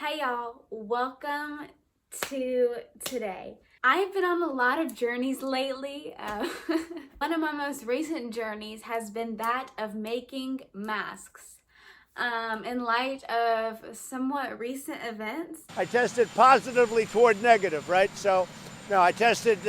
Hey y'all, welcome to today. I've been on a lot of journeys lately. One of my most recent journeys has been that of making masks. In light of somewhat recent events. I tested positively toward negative, right? So, no, I tested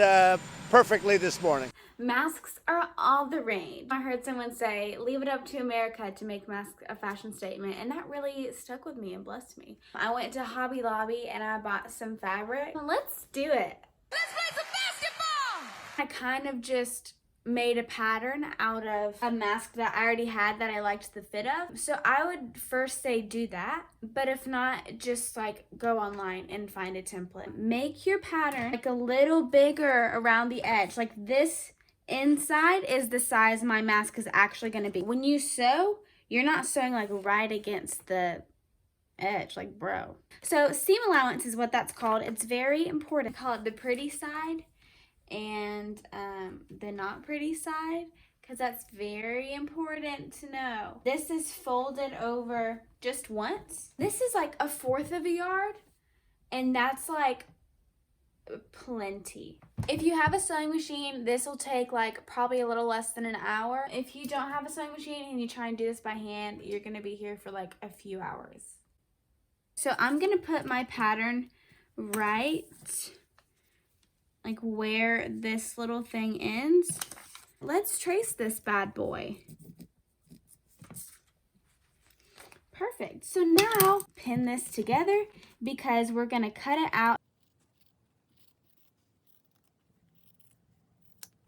perfectly this morning. Masks are all the rage. I heard someone say, leave it up to America to make masks a fashion statement, and that really stuck with me and blessed me. I went to Hobby Lobby and I bought some fabric. Let's do it. Let's play some basketball! I kind of just made a pattern out of a mask that I already had that I liked the fit of. So I would first say do that, but if not, just like go online and find a template. Make your pattern like a little bigger around the edge. Like this inside is the size my mask is actually going to be. When you sew, you're not sewing like right against the edge, like bro. So seam allowance is what that's called. It's very important. I call it the pretty side and the not pretty side, because that's very important to know. This is folded over just once. This is like 1/4 of a yard, and that's like plenty. If you have a sewing machine, this will take like probably a little less than an hour. If you don't have a sewing machine and you try and do this by hand, you're gonna be here for like a few hours. So I'm gonna put my pattern right like where this little thing ends. Let's trace this bad boy. Perfect. So now pin this together because we're gonna cut it out.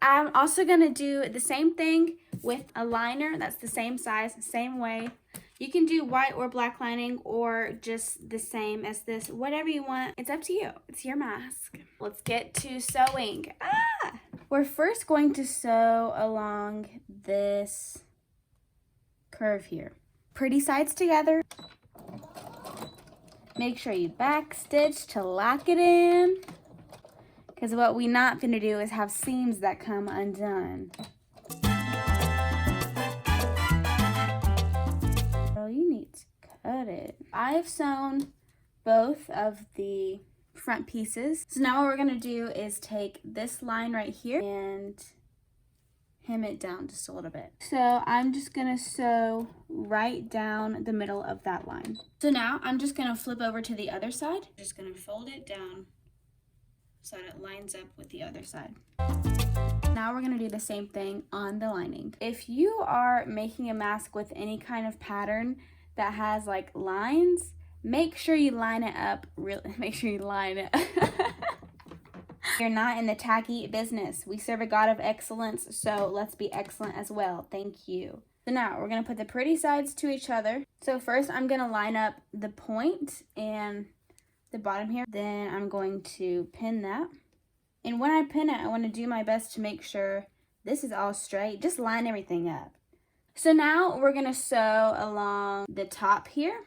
I'm also gonna do the same thing with a liner that's the same size, same way. You can do white or black lining or just the same as this, whatever you want. It's up to you. It's your mask. Let's get to sewing. We're first going to sew along this curve here. Pretty sides together. Make sure you back stitch to lock it in, because what we not gonna do is have seams that come undone. You need to cut it. I've sewn both of the front pieces. So now what we're gonna do is take this line right here and hem it down just a little bit. So I'm just gonna sew right down the middle of that line. So now I'm just gonna flip over to the other side. Just gonna fold it down so that it lines up with the other side. Now we're gonna do the same thing on the lining. If you are making a mask with any kind of pattern that has like lines, make sure you line it up. Make sure you line it. You're not in the tacky business. We serve a God of excellence, so let's be excellent as well. Thank you. So now we're gonna put the pretty sides to each other. So first I'm gonna line up the point and the bottom here. Then I'm going to pin that. And when I pin it, I want to do my best to make sure this is all straight. Just line everything up. So now we're going to sew along the top here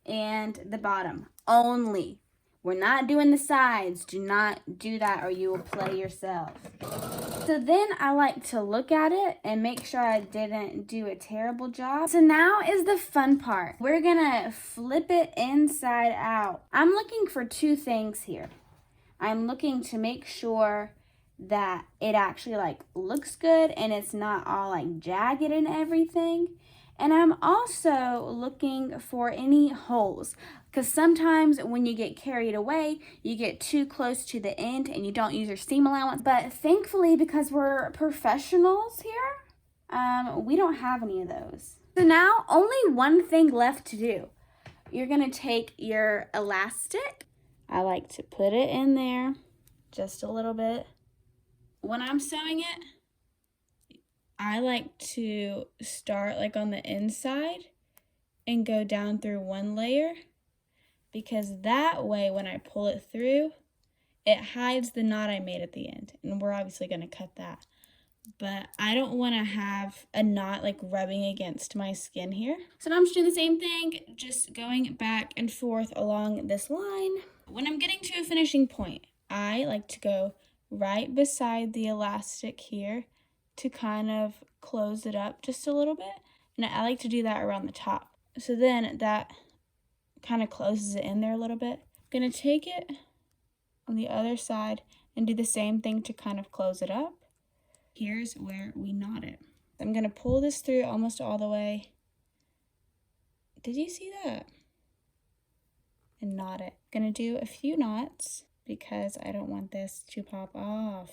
and the bottom only. We're not doing the sides. Do not do that or you will play yourself. So then I like to look at it and make sure I didn't do a terrible job. So now is the fun part. We're going to flip it inside out. I'm looking for two things here. I'm looking to make sure that it actually like looks good and it's not all like jagged and everything. And I'm also looking for any holes, because sometimes when you get carried away, you get too close to the end and you don't use your seam allowance. But thankfully, because we're professionals here, we don't have any of those. So now only one thing left to do. You're gonna take your elastic. I like to put it in there just a little bit. When I'm sewing it, I like to start like on the inside and go down through one layer, because that way when I pull it through, it hides the knot I made at the end. And we're obviously going to cut that. But I don't want to have a knot like rubbing against my skin here. So now I'm just doing the same thing, just going back and forth along this line. When I'm getting to a finishing point, I like to go right beside the elastic here to kind of close it up just a little bit. And I like to do that around the top. So then that kind of closes it in there a little bit. I'm gonna take it on the other side and do the same thing to kind of close it up. Here's where we knot it. I'm gonna pull this through almost all the way. Did you see that? And knot it. Gonna do a few knots because I don't want this to pop off.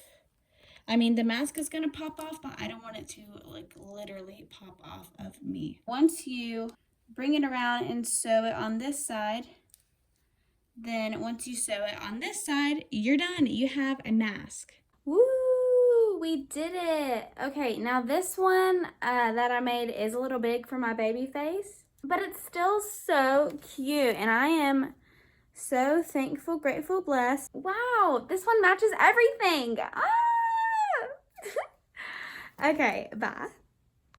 I mean, the mask is gonna pop off, but I don't want it to like literally pop off of me. Once you bring it around and sew it on this side, then once you sew it on this side, you're done. You have a mask. Woo! We did it. Okay, now this one that I made is a little big for my baby face, but it's still so cute, and I am so thankful, grateful, blessed. Wow, this one matches everything. Ah! Okay, bye.